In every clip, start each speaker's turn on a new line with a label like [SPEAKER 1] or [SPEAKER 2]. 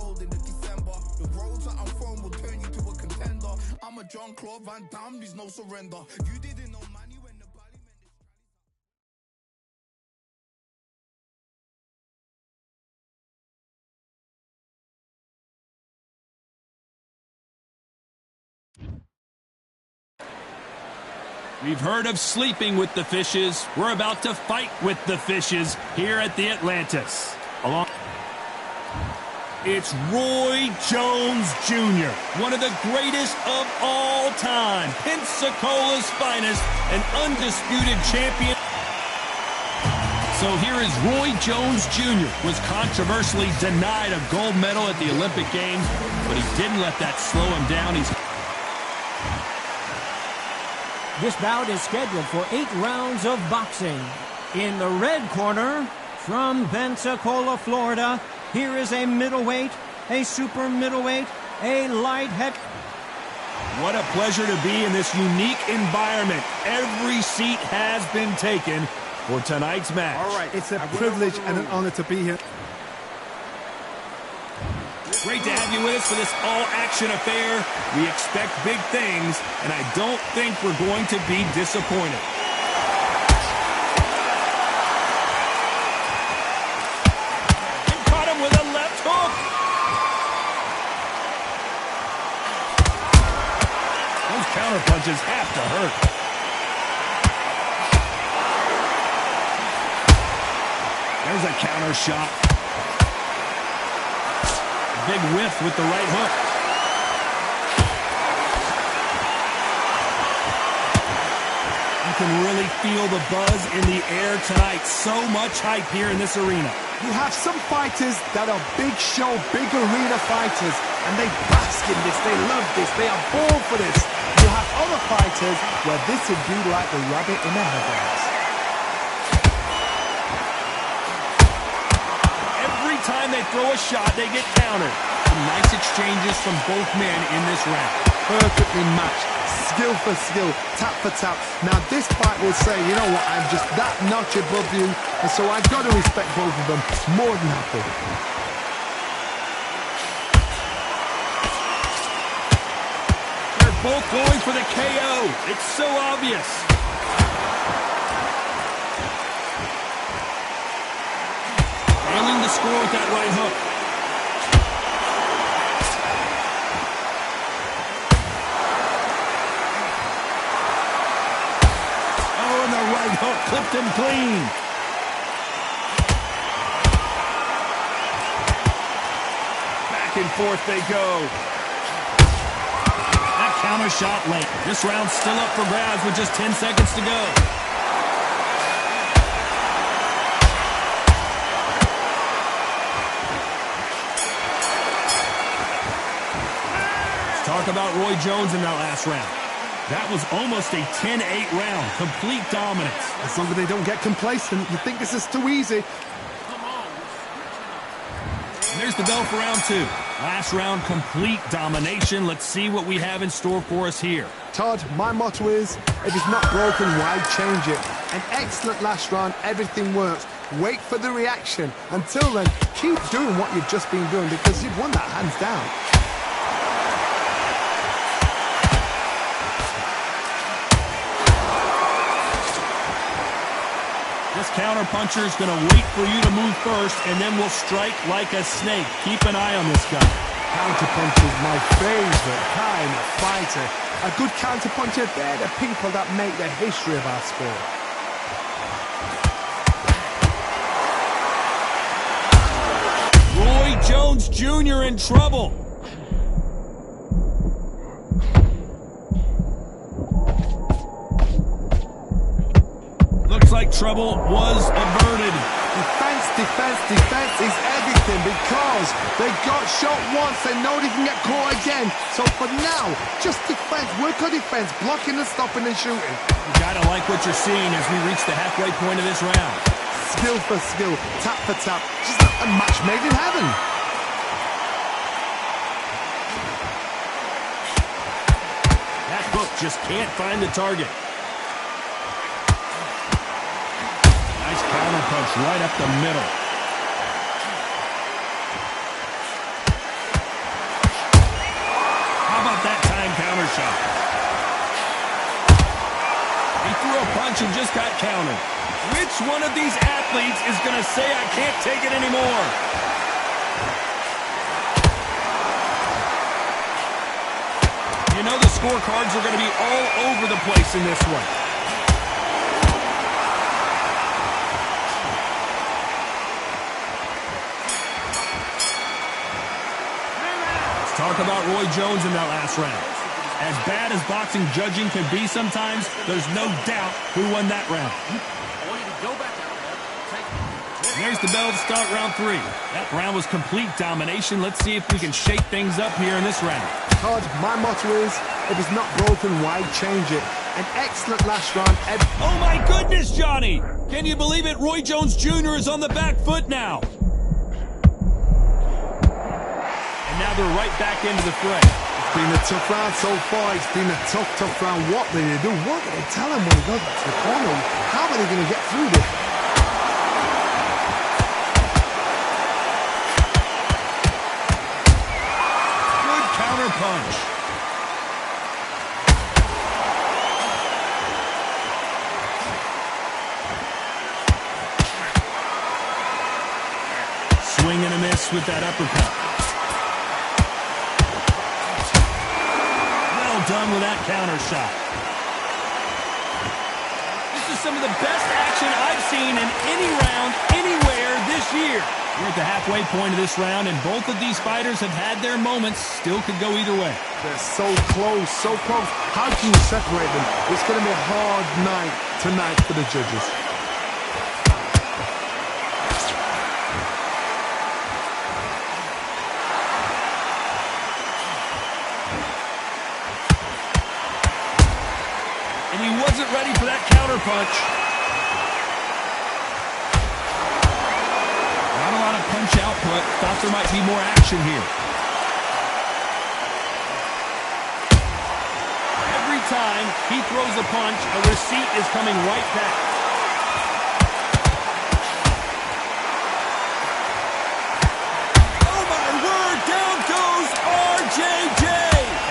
[SPEAKER 1] gold in the December. The roads that I'm from will turn you to a contender. I'm a Jean-Claude Van Damme, there's no surrender. You didn't know money when the body meant
[SPEAKER 2] We've heard of sleeping with the fishes. We're about to fight with the fishes here at the Atlantis. It's Roy Jones Jr., one of the greatest of all time, Pensacola's finest, an undisputed champion. So here is Roy Jones Jr., was controversially denied a gold medal at the Olympic Games, but he didn't let that slow him down.
[SPEAKER 3] This bout is scheduled for 8 rounds of boxing. In the red corner, from Pensacola, Florida, here is a middleweight, a super middleweight, a light heavy.
[SPEAKER 2] What a pleasure to be in this unique environment. Every seat has been taken for tonight's match.
[SPEAKER 4] All right, it's a privilege and an honor to be here.
[SPEAKER 2] Great to have you with us for this all-action affair. We expect big things, and I don't think we're going to be disappointed. And caught him with a left hook. Those counter punches have to hurt. There's a counter shot. Big whiff with the right hook. You can really feel the buzz in the air tonight. So much hype here in this arena.
[SPEAKER 4] You have some fighters that are big show, big arena fighters, and they bask in this, they love this, they are born for this. You have other fighters where this would be like the rabbit in the headlights.
[SPEAKER 2] Every time they throw a shot, they get countered. Some nice exchanges from both men in this round.
[SPEAKER 4] Perfectly matched, skill for skill, tap for tap. Now this fight will say, you know what, I'm just that notch above you, and so I've got to respect both of them more than happy.
[SPEAKER 2] They're both going for the KO. It's so obvious. Failing to score with that right hook. Hook clipped him clean. Back and forth they go. That counter shot late. This round's still up for grabs with just 10 seconds to go. Let's talk about Roy Jones in that last round. That was almost a 10-8 round. Complete dominance.
[SPEAKER 4] As long as they don't get complacent, you think this is too easy.
[SPEAKER 2] And there's the bell for round 2. Last round, complete domination. Let's see what we have in store for us here.
[SPEAKER 4] Todd, my motto is, if it's not broken, why change it? An excellent last round, everything works. Wait for the reaction. Until then, keep doing what you've just been doing because you've won that hands down.
[SPEAKER 2] This counter-puncher is going to wait for you to move first, and then will strike like a snake. Keep an eye on this guy.
[SPEAKER 4] Counter-puncher is my favorite kind of fighter. A good counter-puncher, they're the people that make the history of our sport.
[SPEAKER 2] Roy Jones Jr. in trouble. Looks like trouble was averted.
[SPEAKER 4] Defense, defense, defense is everything because they got shot once, they know they can get caught again. So for now, just defense, work on defense, blocking and stopping and shooting.
[SPEAKER 2] You gotta like what you're seeing as we reach the halfway point of this round.
[SPEAKER 4] Skill for skill, tap for tap, just a match made in heaven.
[SPEAKER 2] That hook just can't find the target. Counter punch right up the middle. shot. He threw a punch and just got countered. Which one of these athletes is going to say, I can't take it anymore? You know the scorecards are going to be all over the place in this one. Let's talk about Roy Jones in that last round. As bad as boxing judging can be sometimes, there's no doubt who won that round. There's the bell to start round 3. That round was complete domination. Let's see if we can shake things up here in this round.
[SPEAKER 4] Todd, my motto is, if it's not broken, why change it? An excellent last round.
[SPEAKER 2] Oh my goodness, Johnny! Can you believe it? Roy Jones Jr. is on the back foot now. And now they're right back into the fray.
[SPEAKER 4] It's been a tough round so far. It's been a tough round. What do they do? What do they tell him when he goes back to the corner? How are they going to get through this?
[SPEAKER 2] Punch. Swing and a miss with that uppercut. Well done with that counter shot. This is some of the best action I've seen in any round, anywhere this year. We're at the halfway point of this round, and both of these fighters have had their moments. Still could go either way.
[SPEAKER 4] They're so close, so close. How can you separate them? It's going to be a hard night tonight for the judges.
[SPEAKER 2] And he wasn't ready for that counter punch. Punch output. Thought there might be more action here. Every time he throws a punch, a receipt is coming right back. Oh my word, down goes RJJ.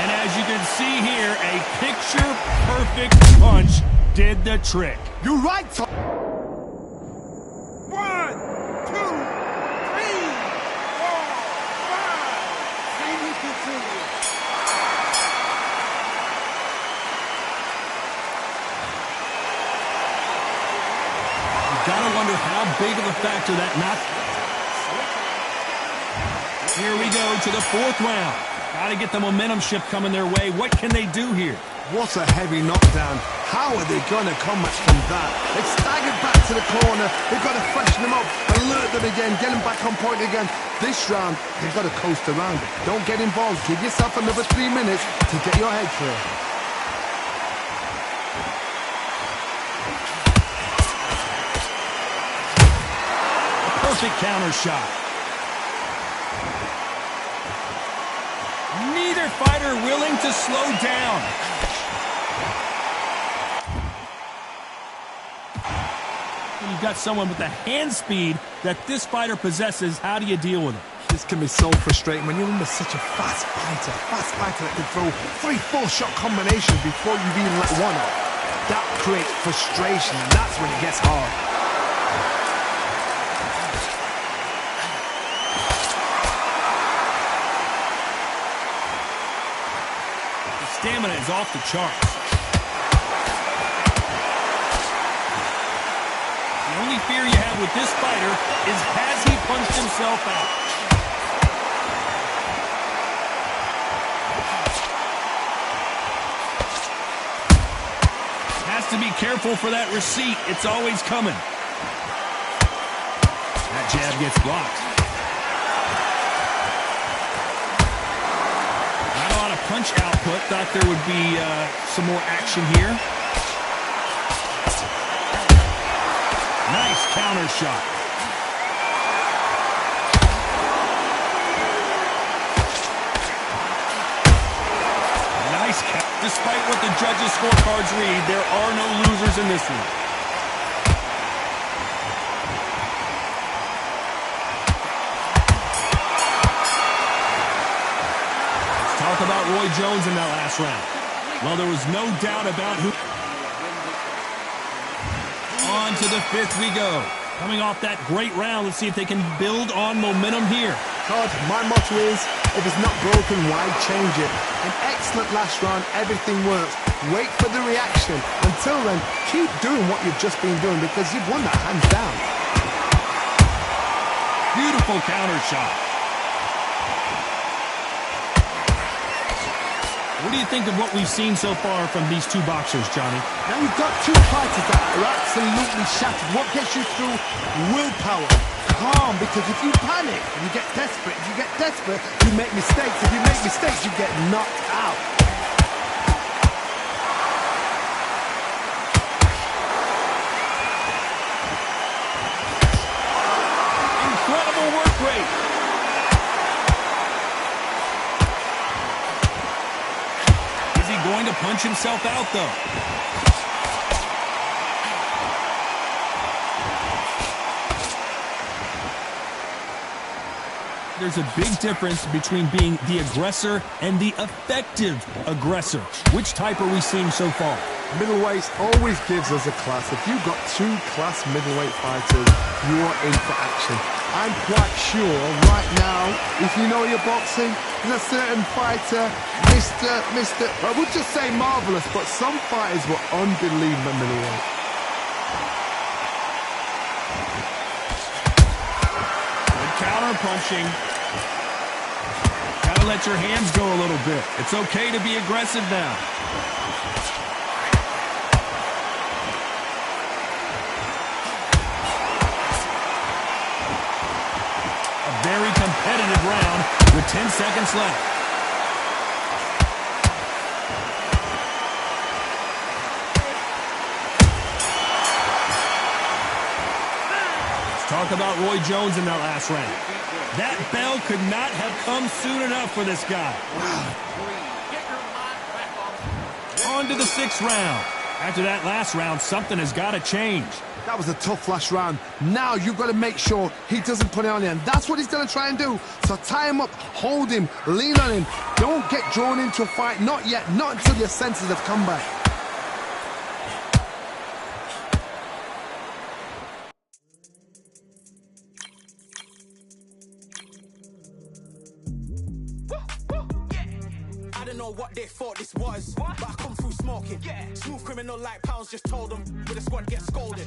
[SPEAKER 2] And as you can see here, a picture-perfect punch did the trick.
[SPEAKER 4] You're right, Tom.
[SPEAKER 2] Gotta wonder how big of a factor that knock. Here we go to the 4th round. Gotta get the momentum shift coming their way. What can they do here?
[SPEAKER 4] What a heavy knockdown. How are they gonna come back from that? They've staggered back to the corner. They've got to freshen them up, alert them again, get them back on point again. This round, they've got to coast around. Don't get involved. Give yourself another 3 minutes to get your head clear.
[SPEAKER 2] Perfect counter shot. Neither fighter willing to slow down. When you've got someone with the hand speed that this fighter possesses, how do you deal with it?
[SPEAKER 4] This can be so frustrating when you're under such a fast fighter that can throw 3-4 shot combinations before you've even let one out. That creates frustration, and that's when it gets hard.
[SPEAKER 2] Stamina is off the charts. The only fear you have with this fighter is, has he punched himself out? Has to be careful for that receipt. It's always coming. That jab gets blocked. Punch output. Thought there would be some more action here. Nice counter shot. Nice count. Despite what the judges' scorecards read, there are no losers in this one. Talk about Roy Jones in that last round. Well, there was no doubt about who. On to the fifth we go. Coming off that great round, let's see if they can build on momentum here.
[SPEAKER 4] Todd, my motto is, if it's not broken, why change it? An excellent last round, everything works. Wait for the reaction. Until then, keep doing what you've just been doing because you've won that hands down.
[SPEAKER 2] Beautiful counter shot. What do you think of what we've seen so far from these two boxers, Johnny?
[SPEAKER 4] Now you've got two fighters that are absolutely shattered. What gets you through? Willpower. Calm, because if you panic, you get desperate. If you get desperate, you make mistakes. If you make mistakes, you get knocked out.
[SPEAKER 2] Incredible work rate. Is he going to punch himself out, though? There's a big difference between being the aggressor and the effective aggressor. Which type are we seeing so far?
[SPEAKER 4] Middleweights always gives us a class. If you've got two class middleweight fighters, you are in for action. I'm quite sure right now, if you know your boxing, there's a certain fighter, I would just say marvelous, but some fighters were unbelievable middleweight.
[SPEAKER 2] Good counter punching. Gotta let your hands go a little bit. It's okay to be aggressive now. Very competitive round with 10 seconds left. Let's talk about Roy Jones in that last round. That bell could not have come soon enough for this guy. On to the sixth round. After that last round, something has got to change.
[SPEAKER 4] That was a tough last round. Now you've got to make sure he doesn't put it on you, and that's what he's going to try and do. So tie him up, hold him, lean on him. Don't get drawn into a fight. Not yet. Not until your senses have come back.
[SPEAKER 1] I don't know what they thought this was, but I come through smoking. Smooth criminal like pounds, just told them with a squad get scolded.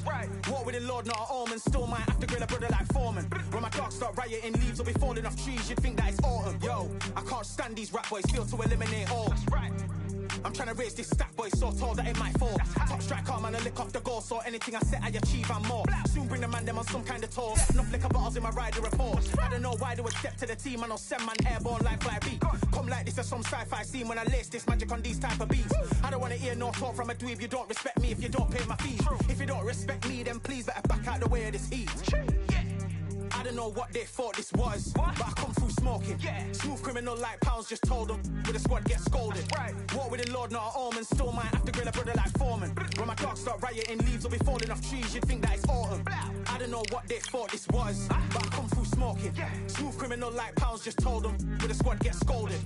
[SPEAKER 1] War with the Lord, not an omen. Still might have to grill a brother like Foreman. When my dogs start rioting, leaves will be falling off trees. You'd think that it's autumn. Yo, I can't stand these rap boys, feel to eliminate all. I'm trying to raise this stat boy, so tall that it might fall. Top striker, man, I lick off the goal, so anything I set, I achieve and more. Soon bring the man them on some kind of tour. Enough liquor bottles in my rider report. I don't know why they would step to the team, and I'll send man airborne like fly beat. Come like this as some sci-fi scene when I lace this magic on these type of beats. I don't want to hear no talk from a dweeb. You don't respect me if you don't pay my fees. If you don't respect me, then please better back out the way of this heat. I don't know what they thought this was, but I come through smoking. Smooth criminal like pounds, just told them with a squad get scolded. War with the Lord, not an omen. Still might have to grill a brother like Foreman. When my dogs start rioting, leaves will be falling off trees. You'd think that it's autumn. I don't know what they thought this was, but I come through smoking. Smooth criminal like pounds, just told them with a squad get scolded.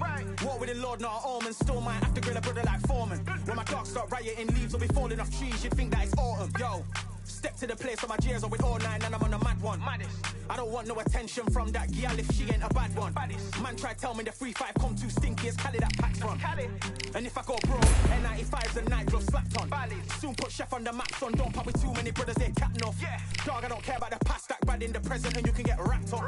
[SPEAKER 1] War with the Lord, not an omen. Still might have to grill a brother like Foreman. When my dogs start rioting, leaves will be falling off trees. You'd think that it's autumn. Yo. Step to the place where my J's are with all nine and I'm on a mad one. I don't want no attention from that gal if she ain't a bad one. Man try tell me the 3-5 come too stinky as Cali that packs from. And if I go broke, N95's a night glove slapped on. Soon put Chef on the map, son. Don't pop with too many brothers, they cap off. Dog, I don't care about the past, that bad in the present and you can get wrapped up.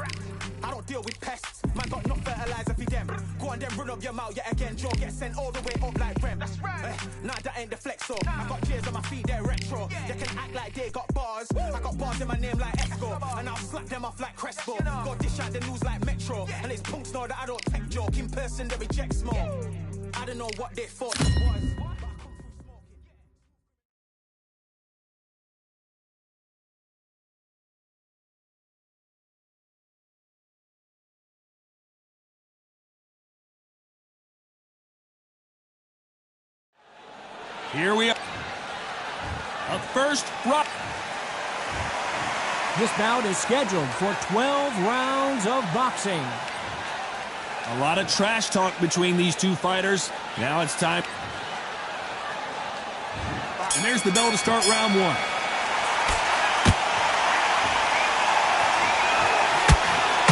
[SPEAKER 1] I don't deal with pests, man got no fertilizer for them. Go on then run up your mouth yet again, Joe get sent all the way up like Rem. Nah, that ain't the flex, so I got J's on my feet, they're retro. They can act like they got bars. I got bars in my name like Esco, and I'll slap them off like Crespo. Go dish out the news like Metro, and it's punks know that I don't tech joke. In person, they reject smoke. I don't know what they thought it was.
[SPEAKER 2] Here we are. A first round.
[SPEAKER 3] This bout is scheduled for 12 rounds of boxing.
[SPEAKER 2] A lot of trash talk between these two fighters. Now it's time. And there's the bell to start round one.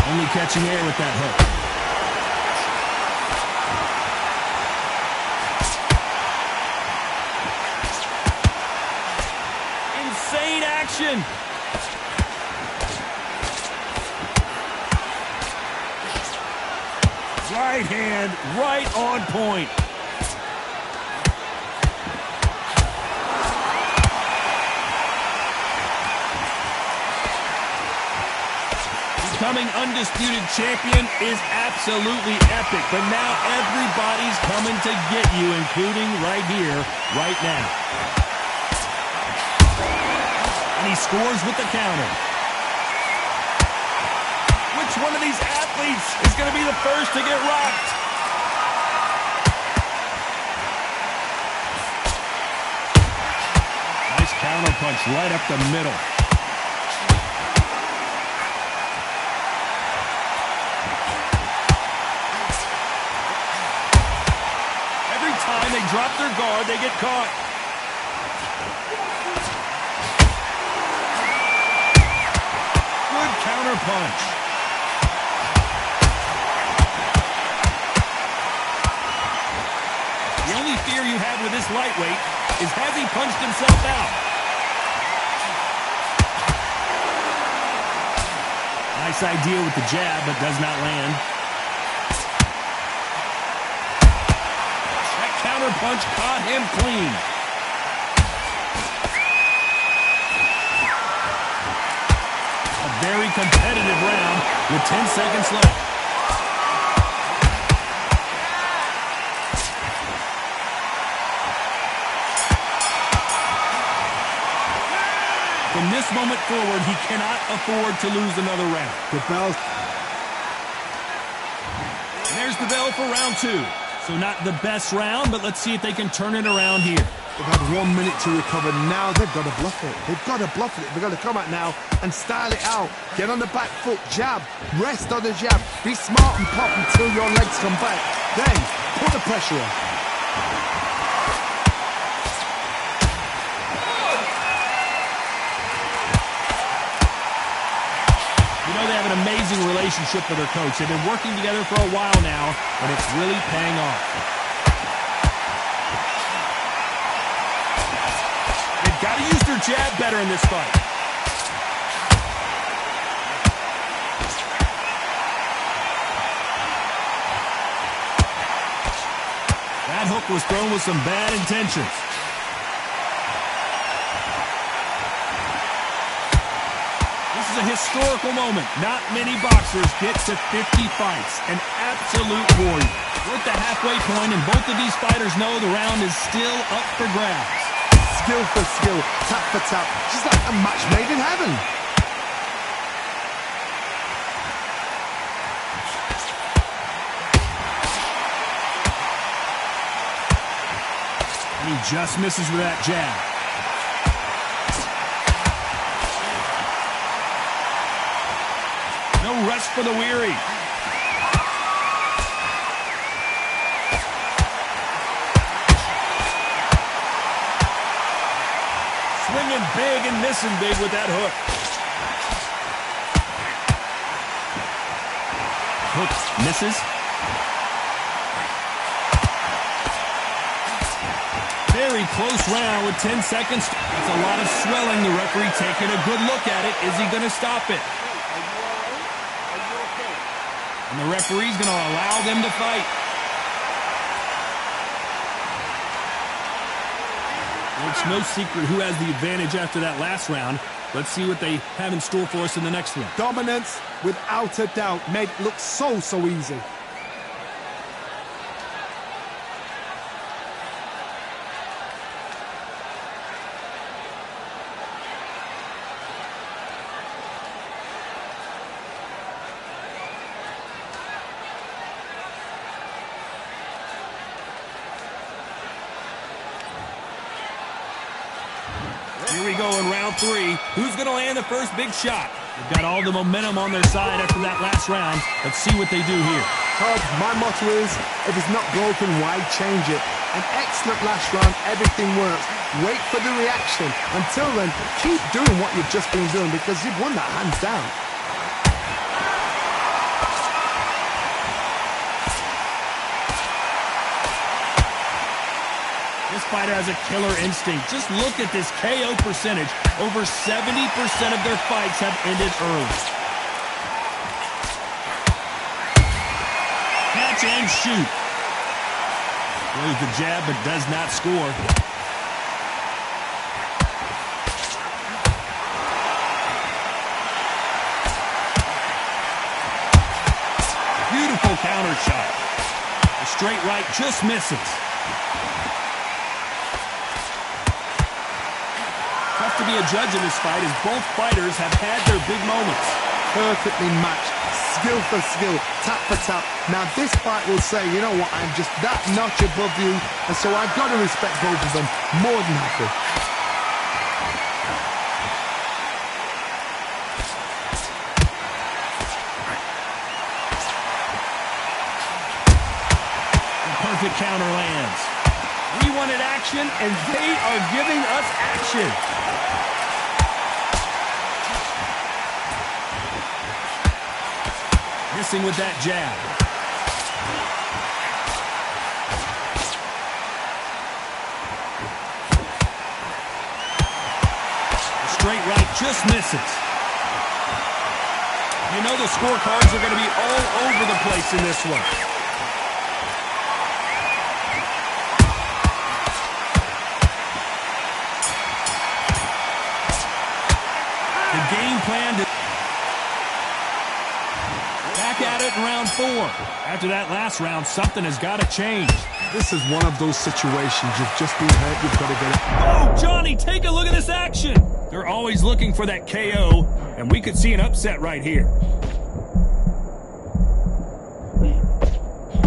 [SPEAKER 2] Only catching air with that hook. Insane action. Right hand, right on point. Becoming undisputed champion is absolutely epic, but now everybody's coming to get you, including right here, right now. And he scores with the counter. Which one of these athletes is going to be the first to get rocked? Nice counter punch right up the middle. Every time they drop their guard, they get caught. Good counter punch. The only fear you have with this lightweight is has he punched himself out? Nice idea with the jab, but does not land. That counter punch caught him clean. A very competitive round with 10 seconds left. From this moment forward, he cannot afford to lose another round.
[SPEAKER 4] The bell.
[SPEAKER 2] And there's the bell for round two. So not the best round, but let's see if they can turn it around here.
[SPEAKER 4] They've had 1 minute to recover. Now they've got to bluff it. They've got to bluff it. They've got to come out now and style it out. Get on the back foot, jab, rest on the jab. Be smart and pop until your legs come back. Then put the pressure on.
[SPEAKER 2] They have an amazing relationship with their coach. They've been working together for a while now, and it's really paying off. They've got to use their jab better in this fight. That hook was thrown with some bad intentions. A historical moment. Not many boxers get to 50 fights. An absolute warrior. We're at the halfway point, and both of these fighters know the round is still up for grabs.
[SPEAKER 4] Skill for skill, tap for tap. Just like a match made in heaven.
[SPEAKER 2] And he just misses with that jab. No rest for the weary. Swinging big and missing big with that hook. Hook misses. Very close round with 10 seconds. That's a lot of swelling. The referee taking a good look at it. Is he going to stop it? And the referee's going to allow them to fight. Well, it's no secret who has the advantage after that last round. Let's see what they have in store for us in the next one.
[SPEAKER 4] Dominance, without a doubt, made it look so easy.
[SPEAKER 2] Here we go in round three. Who's going to land the first big shot? They've got all the momentum on their side after that last round. Let's see what they do here.
[SPEAKER 4] Todd, my motto is, if it's not broken, why change it? An excellent last round, everything works. Wait for the reaction. Until then, keep doing what you've just been doing because you've won that hands down.
[SPEAKER 2] This fighter has a killer instinct. Just look at this KO percentage. Over 70% of their fights have ended early. Catch and shoot. Throws the jab but does not score. Beautiful counter shot. The straight right just misses. Tough to be a judge in this fight as both fighters have had their big moments.
[SPEAKER 4] Perfectly matched. Skill for skill, tap for tap. Now this fight will say, you know what, I'm just that notch above you, and so I've got to respect both of them. More than happy.
[SPEAKER 2] The perfect counter lands. We wanted action, and they are giving us action. Missing with that jab. The straight right just misses. You know the scorecards are going to be all over the place in this one. The game plan to at it in round 4. After that last round, something has got to change.
[SPEAKER 4] This is one of those situations. You've just been hurt. You've got to get it.
[SPEAKER 2] Oh, Johnny, take a look at this action. They're always looking for that KO, and we could see an upset right here.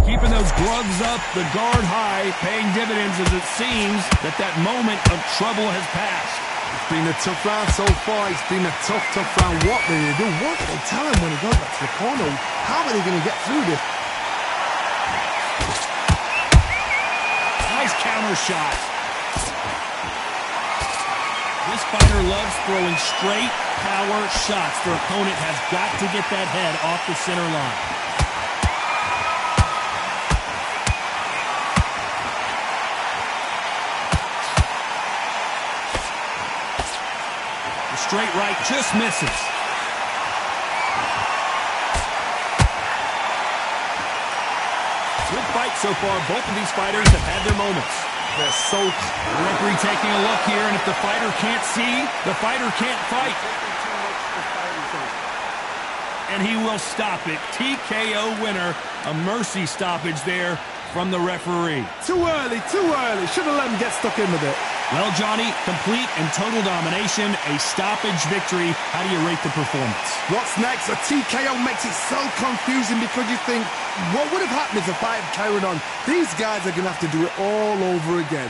[SPEAKER 2] Keeping those gloves up, the guard high, paying dividends as it seems that moment of trouble has passed.
[SPEAKER 4] It's been a tough round so far. It's been a tough round. What will they do? What will they tell him when he goes back to the corner? How are they going to get through this?
[SPEAKER 2] Nice counter shot. This fighter loves throwing straight power shots. Their opponent has got to get that head off the center line. Straight right just misses. Good fight so far. Both of these fighters have had their moments.
[SPEAKER 4] They're so...
[SPEAKER 2] The referee taking a look here, and if the fighter can't see, the fighter can't fight. And he will stop it. TKO winner. A mercy stoppage there from the referee.
[SPEAKER 4] Too early, too early. Should have let him get stuck in with it.
[SPEAKER 2] Well, Johnny, complete and total domination, a stoppage victory. How do you rate the performance?
[SPEAKER 4] What's next? A TKO makes it so confusing because you think, what would have happened if the fight had carried on? These guys are going to have to do it all over again.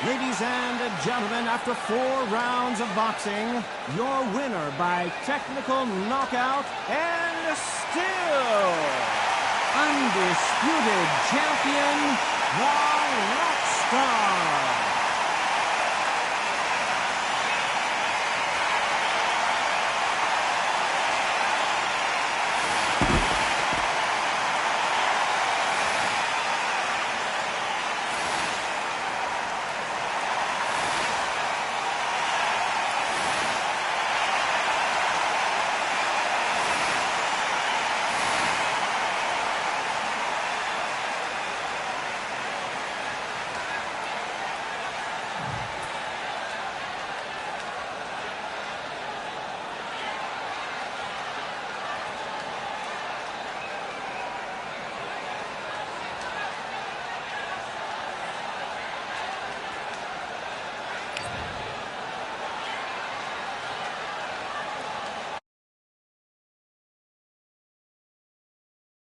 [SPEAKER 3] Ladies and gentlemen, after 4 rounds of boxing, your winner by technical knockout and still undisputed champion, the Rockstar.